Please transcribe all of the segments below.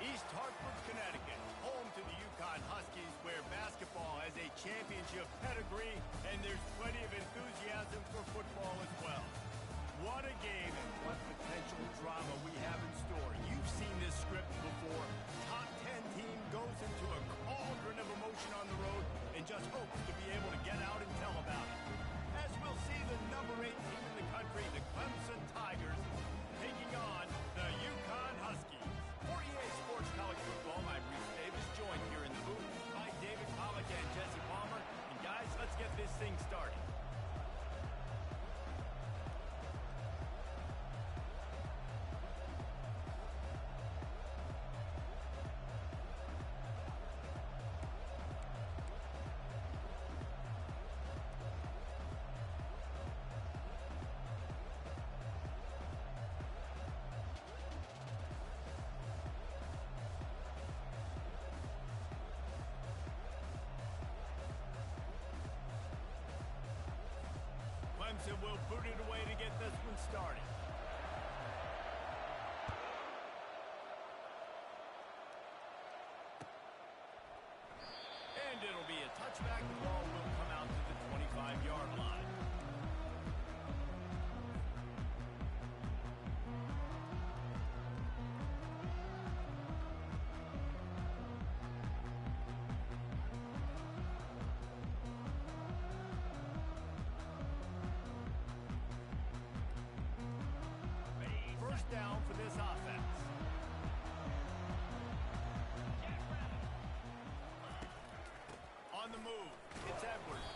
East Hartford, Connecticut, home to the UConn Huskies, where basketball has a championship pedigree, and there's plenty of enthusiasm for football as well. What a game and what potential drama we have in store. You've seen this script before. Top 10 team goes into a cauldron of emotion on the road and just hopes to be able to get out and tell about it. As we'll see the number 8 team in the country, the Clemson Tigers, taking on the UConn Huskies. For EA Sports College Football, I'm Reese Davis, joined here in the booth by David Pollack and Jesse Palmer. And guys, let's get this thing started. Clemson will boot it away to get this one started. And it'll be a touchback. The ball will come out to the 25-yard line. Down for this offense. On the move, it's Edwards.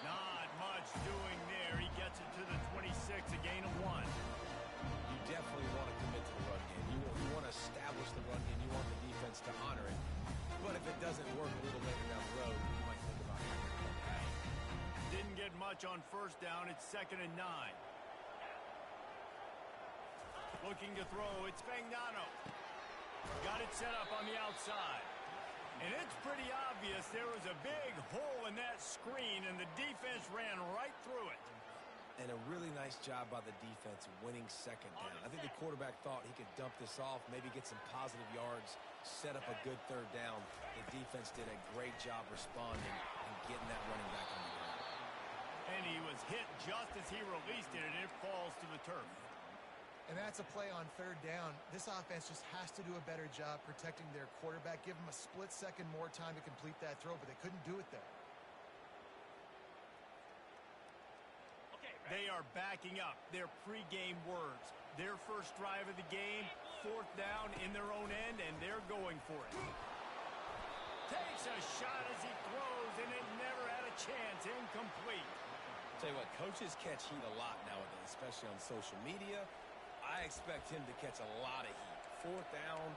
Not much doing there. He gets it to the 26, a gain of 1. You definitely want to commit to the run game. You want to establish the run game. You want the defense to honor it. But if it doesn't work a little later down the road, you might think about it. Didn't get much on first down. It's 2nd and 9. Looking to throw, it's Fagnano. Got it set up on the outside. And it's pretty obvious there was a big hole in that screen, and the defense ran right through it. And a really nice job by the defense winning 2nd down. I think the quarterback thought he could dump this off, maybe get some positive yards, set up a good 3rd down. The defense did a great job responding and getting that running back on the ground. And he was hit just as he released it, and it falls to the turf. And that's a play on 3rd down. This offense just has to do a better job protecting their quarterback. Give him a split second more time to complete that throw, but they couldn't do it there. They are backing up their pregame words. Their first drive of the game, 4th down in their own end, and they're going for it. Takes a shot as he throws, and it never had a chance. Incomplete. Tell you what, coaches catch heat a lot nowadays, especially on social media. I expect him to catch a lot of heat. 4th down,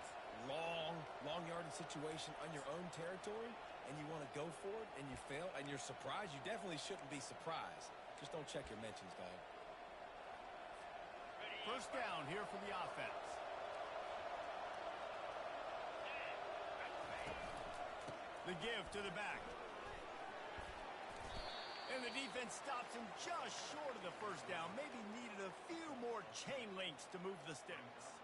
long yardage situation on your own territory, and you want to go for it, and you fail, and you're surprised. You definitely shouldn't be surprised. Just don't check your mentions, dog. First down here for the offense. The give to the back. And the defense stops him just short of the first down. Maybe needed a few more chain links to move the sticks.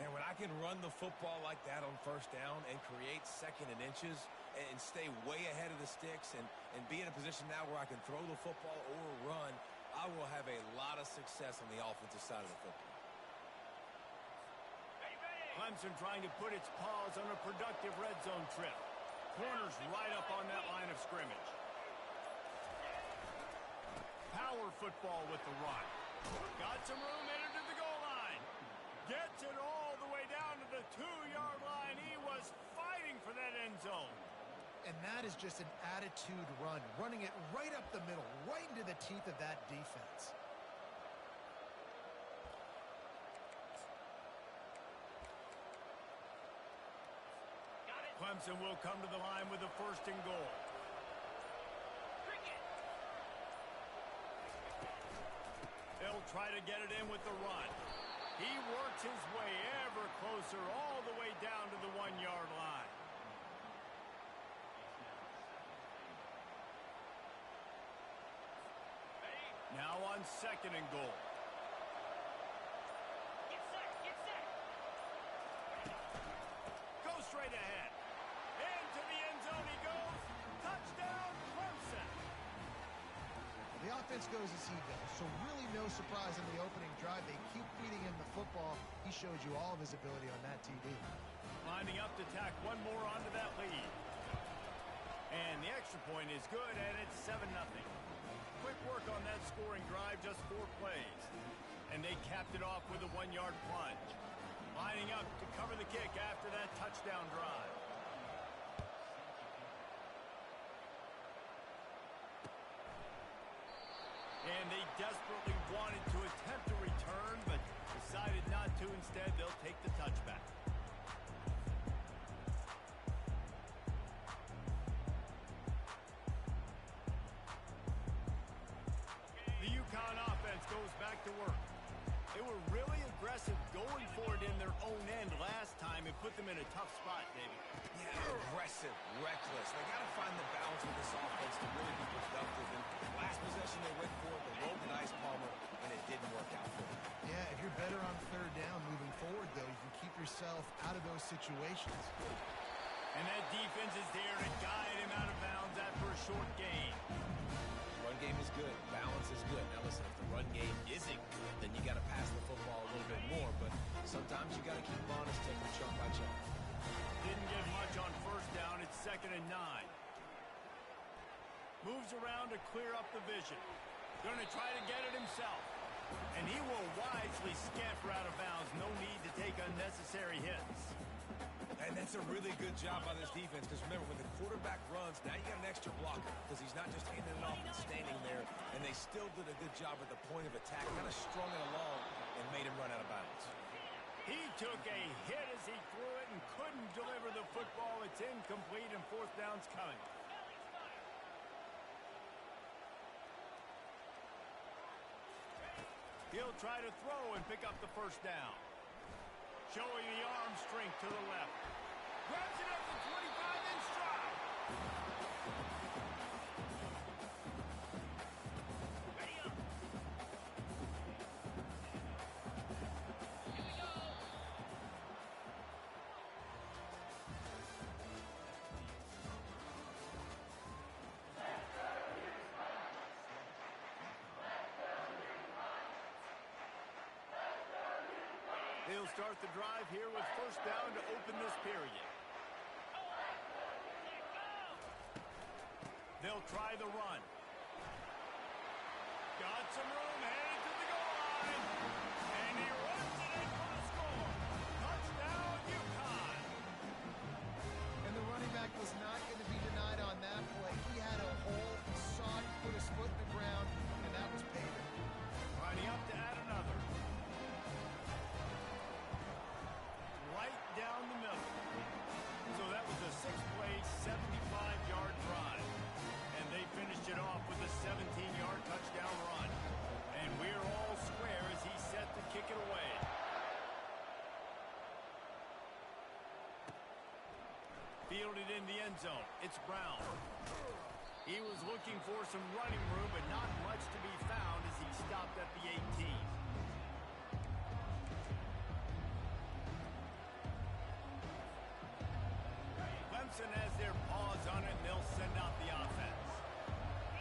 Man, when I can run the football like that on 1st down and create 2nd and inches and stay way ahead of the sticks and be in a position now where I can throw the football or run, I will have a lot of success on the offensive side of the football. Clemson trying to put its paws on a productive red zone trip. Corners right up on that line of scrimmage. Power football with the run. Got some room, headed to the goal line. Gets it all the way down to the 2-yard line. He was fighting for that end zone. And that is just an attitude run, running it right up the middle, right into the teeth of that defense. Clemson will come to the line with a 1st and goal. They'll try to get it in with the run. He works his way ever closer all the way down to the 1-yard line. Now on 2nd and goal. offense goes as he goes. So really no surprise in the opening drive. They keep feeding him the football. He showed you all of his ability on that TD. Lining up to tack one more onto that lead. And the extra point is good, and it's 7-0. Quick work on that scoring drive, just 4 plays. And they capped it off with a 1-yard plunge. Lining up to cover the kick after that touchdown drive. And they desperately wanted to attempt a return, but decided not to. Instead, they'll take the touchback. The UConn offense goes back to work. They were really aggressive going for it in their own end last time and put them in a tough spot, David. Yeah, aggressive, reckless. They got to find the balance with this offense to really be productive. And last possession they went for, they rolled the dice, Palmer, and it didn't work out for them. Yeah, if you're better on third down moving forward, though, you can keep yourself out of those situations. And that defense is there to guide him out of bounds after a short gain. Run game is good. Balance is good. Now listen, if the run game isn't good, then you got to pass the football a little bit more. But sometimes you got to keep on honest, take it chunk by chunk. Didn't get much on first down. It's 2nd and 9. Moves around to clear up the vision. Going to try to get it himself. And he will wisely scamper out of bounds. No need to take unnecessary hits. And that's a really good job by this defense, because remember, when the quarterback runs, now you got an extra blocker, because he's not just handing it off and standing there, and they still did a good job at the point of attack, kind of strung it along and made him run out of bounds. He took a hit as he threw it and couldn't deliver the football. It's incomplete, and 4th down's coming. He'll try to throw and pick up the 1st down. Showing the arm strength to the left. Grabs it up to 25 in stride. Ready up. Here we go. They'll start the drive here with 1st down to open this period. They'll try the run. Got some room, headed to the goal line. And he runs it in for the score. Touchdown, UConn. And the running back was not going to be denied on that play. He had a hole, saw it, put his foot in the ground, and that was payment. Lining up to add another. Right down the middle. So that was a 6-play, 75-yard drive. And they finished it off with a 17-yard touchdown run. And we're all square as he's set to kick it away. Fielded in the end zone. It's Brown. He was looking for some running room, but not much to be found as he stopped at the 18. Clemson has their paws on it, and they'll send out the offense.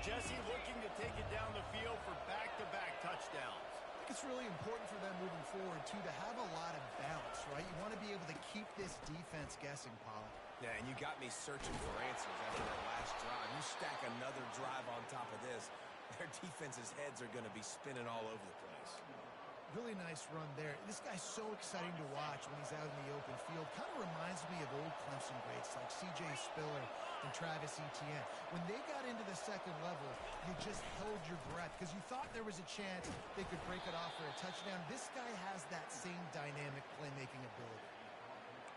Jesse looking to take it down the field for back-to-back touchdowns. I think it's really important for them moving forward, too, to have a lot of balance, right? You want to be able to keep this defense guessing, Pollard. Yeah, and you got me searching for answers after that last drive. You stack another drive on top of this, their defense's heads are going to be spinning all over the place. Really nice run there. This guy's so exciting to watch when he's out in the open field. Kind of reminds me of old Clemson greats like C.J. Spiller and Travis Etienne. When they got into the second level, you just held your breath because you thought there was a chance they could break it off for a touchdown. This guy has that same dynamic playmaking ability.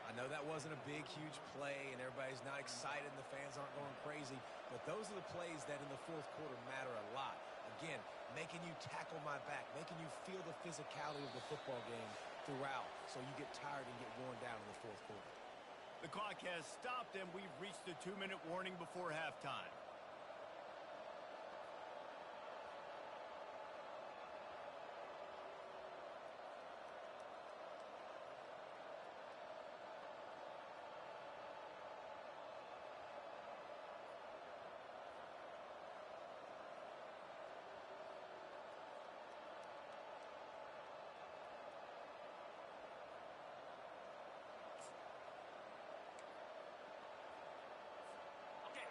I know that wasn't a big, huge play, and everybody's not excited, and the fans aren't going crazy, but those are the plays that in the 4th quarter matter a lot. Again, making you tackle my back, making you feel the physicality of the football game throughout, so you get tired and get worn down in the 4th quarter. The clock has stopped, and we've reached the 2-minute warning before halftime.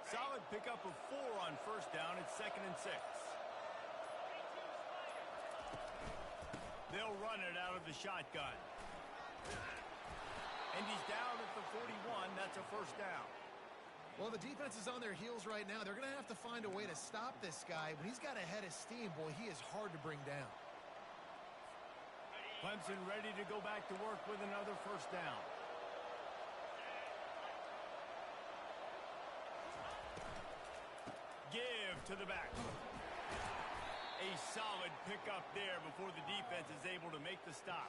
Solid pickup of 4 on first down at 2nd and 6. They'll run it out of the shotgun. And he's down at the 41. That's a first down. Well, the defense is on their heels right now. They're going to have to find a way to stop this guy. When he's got a head of steam, boy, he is hard to bring down. Clemson ready to go back to work with another first down. Give to the back. A solid pickup there before the defense is able to make the stop.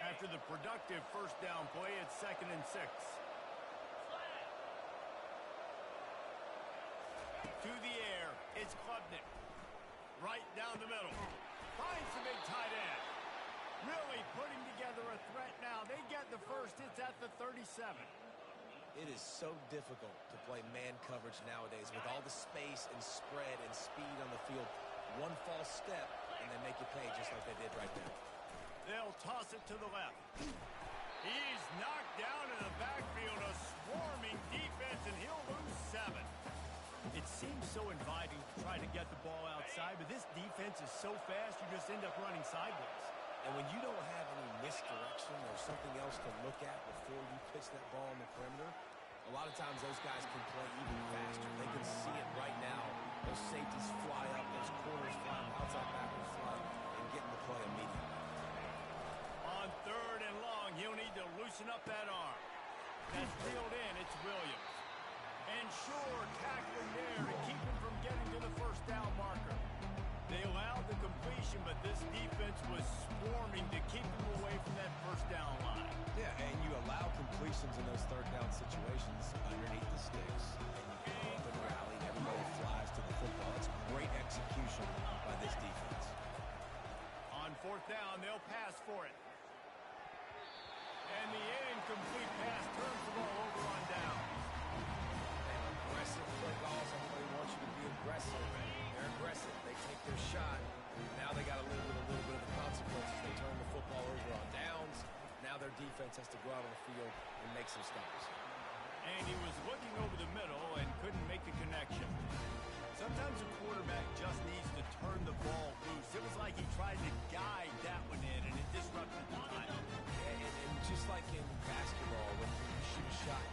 After the productive first down play, it's 2nd and 6. To the air, it's Klubnik. Right down the middle. Finds the big tight end. Really putting together a threat now. They get the first. It's at the 37. It is so difficult to play man coverage nowadays with all the space and spread and speed on the field. One false step, and they make you pay just like they did right there. They'll toss it to the left. He's knocked down in the backfield. A swarming defense, and he'll lose 7. It seems so inviting to try to get the ball outside, but this defense is so fast, you just end up running sideways. And when you don't have any misdirection or something else to look at before you pitch that ball on the perimeter, a lot of times those guys can play even faster. They can see it right now. Those safeties fly up, those corners fly, outside backers fly, and get in the play immediately. On 3rd and long, he'll need to loosen up that arm. That's reeled in. It's Williams. And Shore tackling there to keep him from getting to the first down marker. They allowed the completion, but this defense was swarming to keep him away from that first down line. Yeah, and you allow completions in those third down situations underneath the sticks. And you go up and rally, and everybody flies to the football. It's great execution by this defense. On 4th down, they'll pass for it. And the incomplete pass turns the ball over on down. Aggressive play calls. Everybody wants you to be aggressive. They're aggressive. They take their shot. Now they got to live with a little bit of the consequences. They turn the football over on downs. Now their defense has to go out on the field and make some stops. And he was looking over the middle and couldn't make the connection. Sometimes a quarterback just needs to turn the ball loose. It was like he tried to guide that one in, and it disrupted the time. And just like in basketball, when you shoot a shot,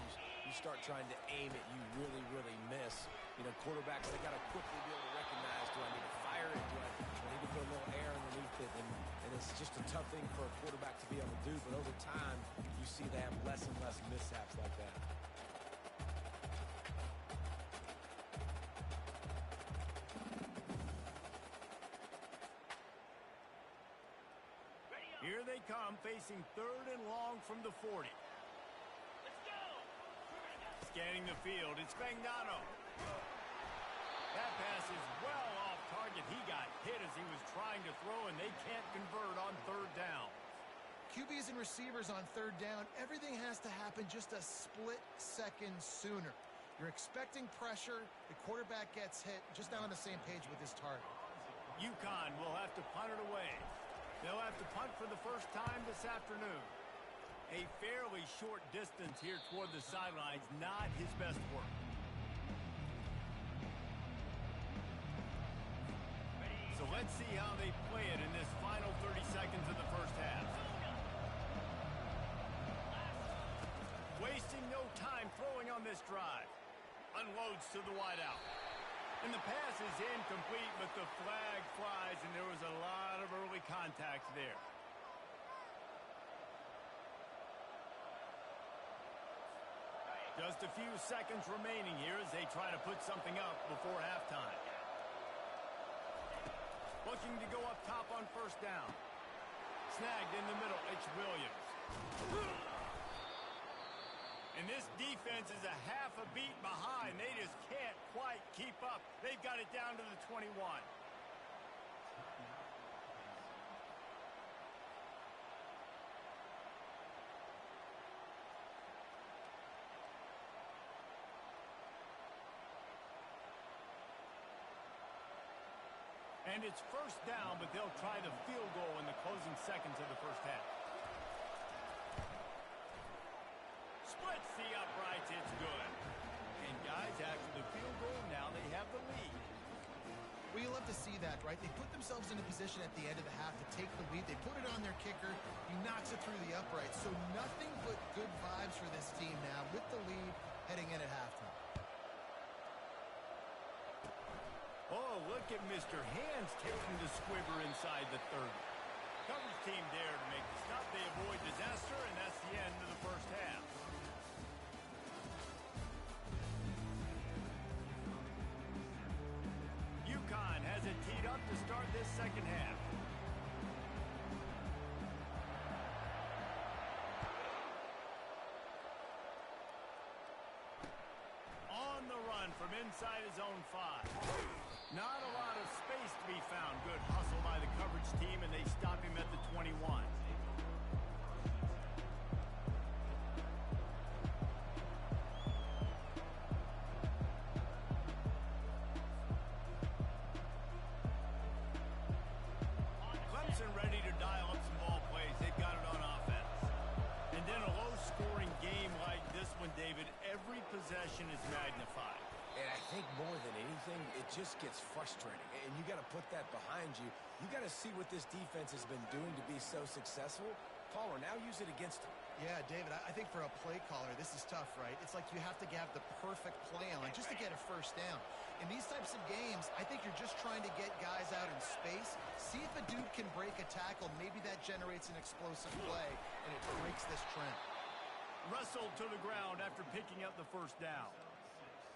you start trying to aim it, you really, really miss. You know, quarterbacks, they got to quickly be able to recognize, do I need to fire it? Do I need to put a little air underneath it? And it's just a tough thing for a quarterback to be able to do. But over time, you see they have less and less mishaps like that. Here they come, facing 3rd and long from the 40. Scanning the field, it's Fagnano. That pass is well off target. He got hit as he was trying to throw, and they can't convert on 3rd down. QBs and receivers on 3rd down, everything has to happen just a split second sooner. You're expecting pressure, the quarterback gets hit, just not on the same page with his target. UConn will have to punt it away. They'll have to punt for the first time this afternoon. A fairly short distance here toward the sidelines, not his best work. So let's see how they play it in this final 30 seconds of the first half. Wasting no time throwing on this drive. Unloads to the wideout. And the pass is incomplete, but the flag flies, and there was a lot of early contact there. Just a few seconds remaining here as they try to put something up before halftime. Looking to go up top on first down. Snagged in the middle, it's Williams. And this defense is a half a beat behind. They just can't quite keep up. They've got it down to the 21. And it's first down, but they'll try the field goal in the closing seconds of the first half. Splits the uprights. It's good. And guys, after the field goal, now they have the lead. Well, you love to see that, right? They put themselves in a position at the end of the half to take the lead. They put it on their kicker. He knocks it through the uprights. So nothing but good vibes for this team now with the lead heading in at halftime. Oh, look at Mr. Hands taking the squibber inside the 30. Coverage team there to make the stop. They avoid disaster, and that's the end of the first half. UConn has it teed up to start this second half. On the run from inside his own 5. Not a lot of space to be found. Good hustle by the coverage team, and they stop him at the 21. Clemson ready to dial up some ball plays. They've got it on offense. And then a low-scoring game like this one, David, every possession is magnified. And I think more than anything, it just gets frustrating. And you got to put that behind you. You got to see what this defense has been doing to be so successful. Caller, now use it against them. Yeah, David, I think for a play caller, this is tough, right? It's like you have to have the perfect play on just to get a first down. In these types of games, I think you're just trying to get guys out in space, see if a dude can break a tackle. Maybe that generates an explosive play, and it breaks this trend. Wrestled to the ground after picking up the first down.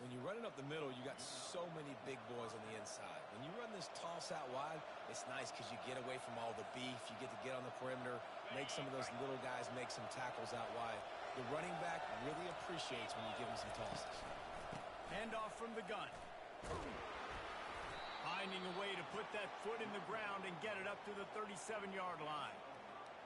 When you're running up the middle, you got so many big boys on the inside. When you run this toss out wide, it's nice because you get away from all the beef. You get to get on the perimeter, make some of those little guys make some tackles out wide. The running back really appreciates when you give him some tosses. Handoff from the gun. Finding a way to put that foot in the ground and get it up to the 37-yard line.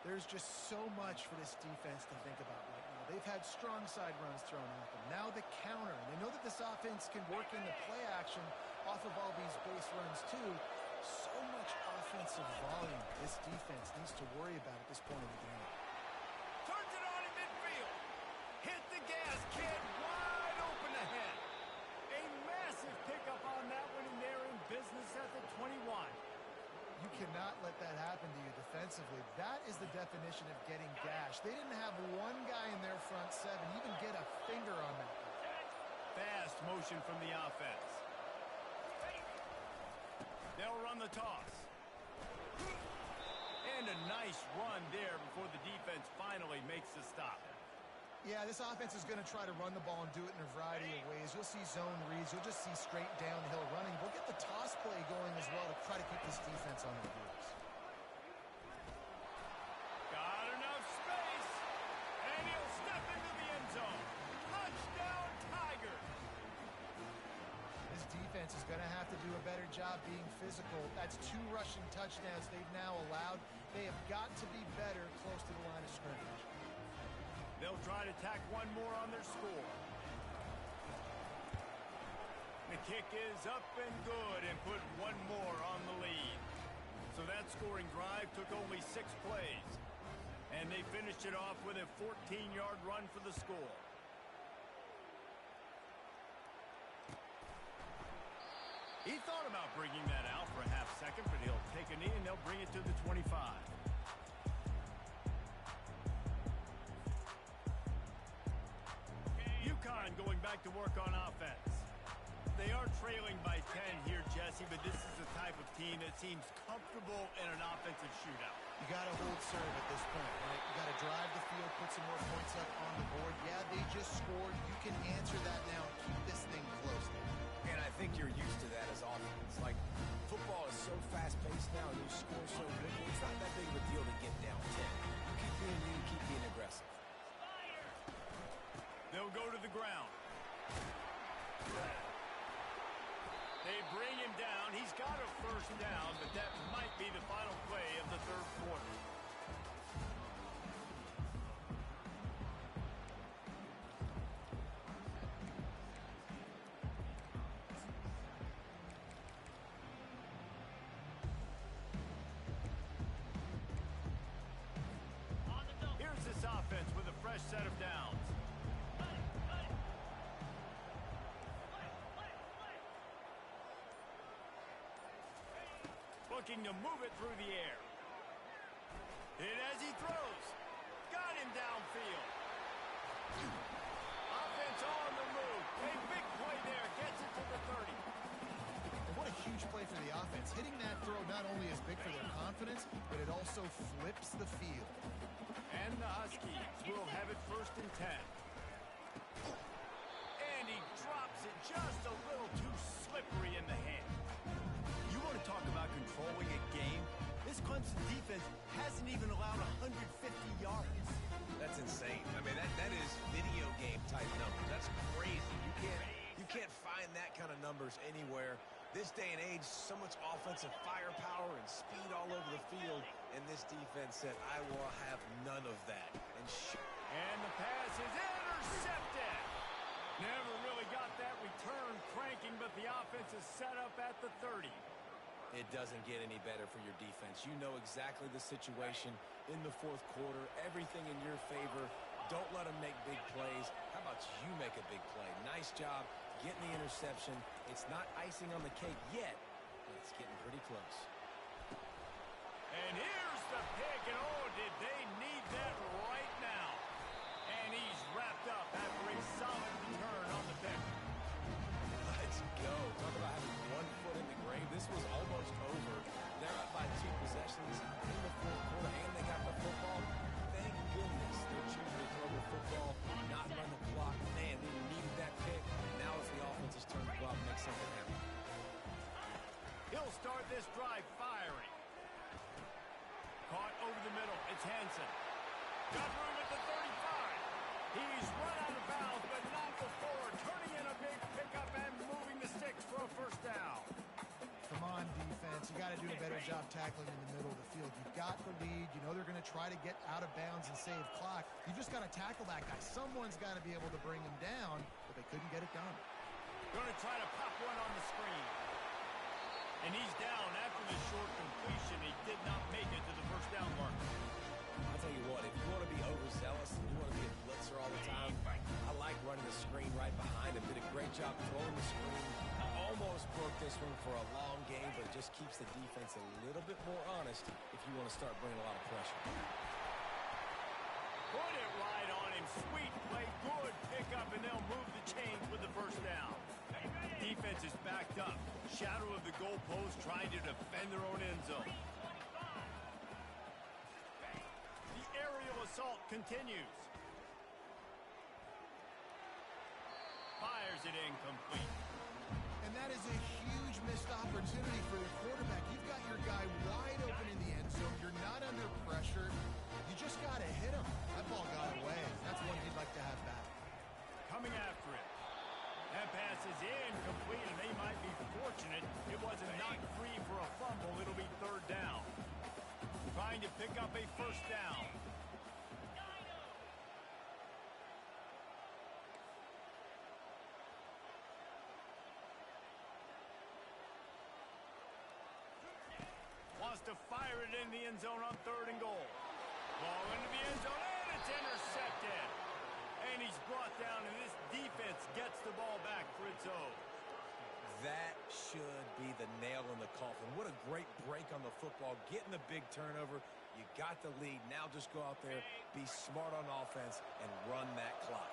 There's just so much for this defense to think about right now. They've had strong side runs thrown at them. Now the counter. And they know that this offense can work in the play action off of all these base runs too. So much offensive volume this defense needs to worry about at this point in the game. Turns it on in midfield. Hit the gas, kid. Wide open ahead. A massive pickup on that one, and they're in business at the 21. You cannot let that happen to you defensively. That is the definition of getting gashed. They didn't have one guy in their front 7 even get a finger on that guy. Fast motion from the offense. They'll run the toss. And a nice run there before the defense finally makes the stop. Yeah, this offense is going to try to run the ball and do it in a variety of ways. You'll see zone reads. You'll just see straight downhill running. We'll get the toss play going as well to try to keep this defense on their heels. Got enough space. And he'll step into the end zone. Touchdown, Tigers. This defense is going to have to do a better job being physical. That's 2 rushing touchdowns they've now allowed. They have got to be better close to the line of scrimmage. They'll try to tack one more on their score. The kick is up and good and put one more on the lead. So that scoring drive took only 6 plays. And they finished it off with a 14-yard run for the score. He thought about bringing that out for a half second, but he'll take a knee and they'll bring it to the 25. UConn going back to work on offense. They are trailing by 10 here, Jesse, but this is the type of team that seems comfortable in an offensive shootout. You got to hold serve at this point, right? You got to drive the field, put some more points up on the board. Yeah, they just scored. You can answer that now and keep this thing close. And I think you're used to that as offense. Like, football is so fast-paced now and you score so quickly, it's not that big of a deal to get down 10. You keep being you, keep being aggressive. They'll go to the ground. They bring him down. He's got a first down, but that might be the final play of the third quarter. looking to move it through the air. And as he throws, got him downfield. Offense on the move. A big play there. Gets it to the 30. And what a huge play for the offense. Hitting that throw not only is big for their confidence, but it also flips the field. And the Huskies will have it 1st and 10. And he drops it just a little too slippery in the hand. You want to talk about controlling a game? This Clemson defense hasn't even allowed 150 yards. That's insane. I mean, that is video game type numbers. That's crazy. You can't find that kind of numbers anywhere. This day and age, so much offensive firepower and speed all over the field, and this defense said, I will have none of that. And the pass is intercepted. Never really got that return cranking, but the offense is set up at the 30. It doesn't get any better for your defense. You know exactly the situation in the 4th quarter. Everything in your favor. Don't let them make big plays. How about you make a big play? Nice job getting the interception. It's not icing on the cake yet, but it's getting pretty close. And here's the pick, and oh, did they need that right now. And he's wrapped up after a solid return on the pick. Let's go. Talk about having one foot in the grave. This was almost over. They're up by 2 possessions in the 4th quarter, and they got the football. Thank goodness they're choosing to throw the football, not run the clock. Man, they needed that pick. Now it's the offense's turn to go out and make something happen. He'll start this drive firing. Caught over the middle. It's Hansen. Got room at the 35. He's run out of bounds, but not before turning in a big pickup and moving the sticks for a 1st down. Come on, defense. You got to do a better job tackling in the middle of the field. You've got the lead. You know they're going to try to get out of bounds and save clock. You just got to tackle that guy. Someone's got to be able to bring him down, but they couldn't get it done. Going to try to pop one on the screen. And he's down after the short completion. He did not make it to the 1st down mark. I'll tell you what, if you want to be overzealous and you want to be a blitzer all the time, I like running the screen right behind him. Did a great job throwing the screen. Almost broke this one for a long game, but it just keeps the defense a little bit more honest if you want to start bringing a lot of pressure. Put it right on him. Sweet play. Good pickup, and they'll move the chains with the 1st down. Defense is backed up. Shadow of the goalpost trying to defend their own end zone. The aerial assault continues. Fires it incomplete. And that is a huge missed opportunity for the quarterback. You've got your guy wide open in the end zone. You're not under pressure. You just got to hit him. That ball got away. That's one he'd like to have back. Coming after it. That pass is incomplete, and they might be fortunate it wasn't knocked free for a fumble. It'll be 3rd down. Trying to pick up a 1st down. Wants to fire it in the end zone on 3rd and goal. Ball into the end zone, and it's intercepted. And he's brought down, and this defense gets the ball back for its own. That should be the nail in the coffin. What a great break on the football. Getting the big turnover. You got the lead. Now just go out there, be smart on offense, and run that clock.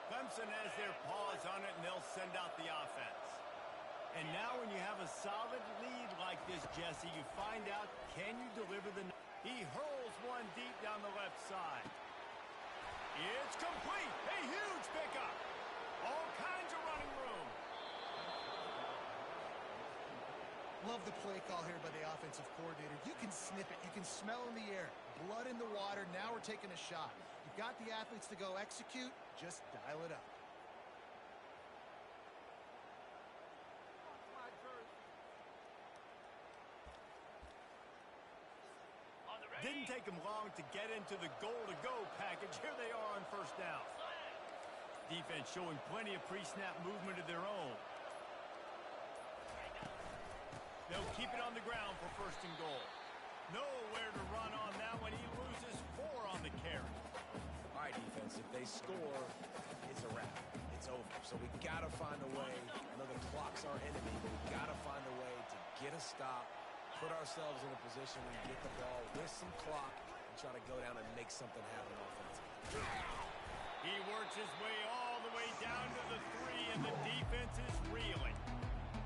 Clemson has their paws on it, and they'll send out the offense. And now when you have a solid lead like this, Jesse, you find out, can you deliver the... He hurls one deep down the left side. It's complete. A huge pickup. All kinds of running room. Love the play call here by the offensive coordinator. You can sniff it. You can smell in the air. Blood in the water. Now we're taking a shot. You've got the athletes to go execute. Just dial it up. Didn't take them long to get into the goal-to-go package. Here they are on 1st down. Defense showing plenty of pre-snap movement of their own. They'll keep it on the ground for 1st and goal. Nowhere to run on that one. He loses 4 on the carry. All right, defense, if they score, it's a wrap. It's over. So we got to find a way. I know the clock's our enemy, but we got to find a way to get a stop, put ourselves in a position where we get the ball with some clock and try to go down and make something happen offensively. He works his way all the way down to the 3, and the defense is reeling.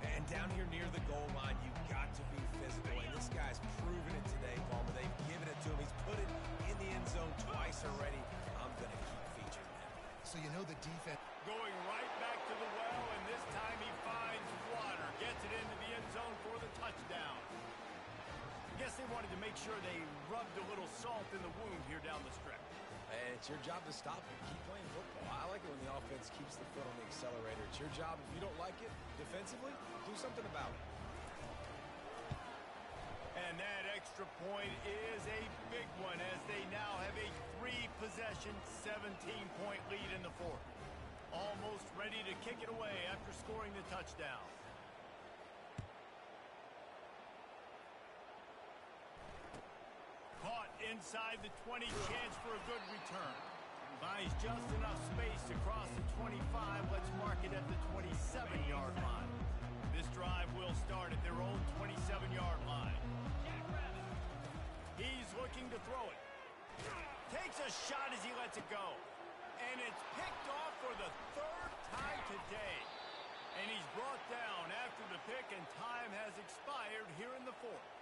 And down here near the goal line, you've got to be physical. And this guy's proven it today, Palmer. They've given it to him. He's put it in the end zone twice already. I'm going to keep featuring him. So you know the defense. Going right back to the well, and this time he finds water. Gets it into the end zone for the touchdown. I guess they wanted to make sure they rubbed a little salt in the wound here down the stretch. And it's your job to stop it. Keep playing football. I like it when the offense keeps the foot on the accelerator. It's your job. If you don't like it defensively, do something about it. And that extra point is a big one as they now have a 3-possession, 17-point lead in the fourth. Almost ready to kick it away after scoring the touchdown. Caught inside the 20, chance for a good return. Finds just enough space to cross the 25. Let's mark it at the 27-yard line. This drive will start at their own 27-yard line. He's looking to throw it. Takes a shot as he lets it go. And it's picked off for the 3rd time today. And he's brought down after the pick, and time has expired here in the 4th.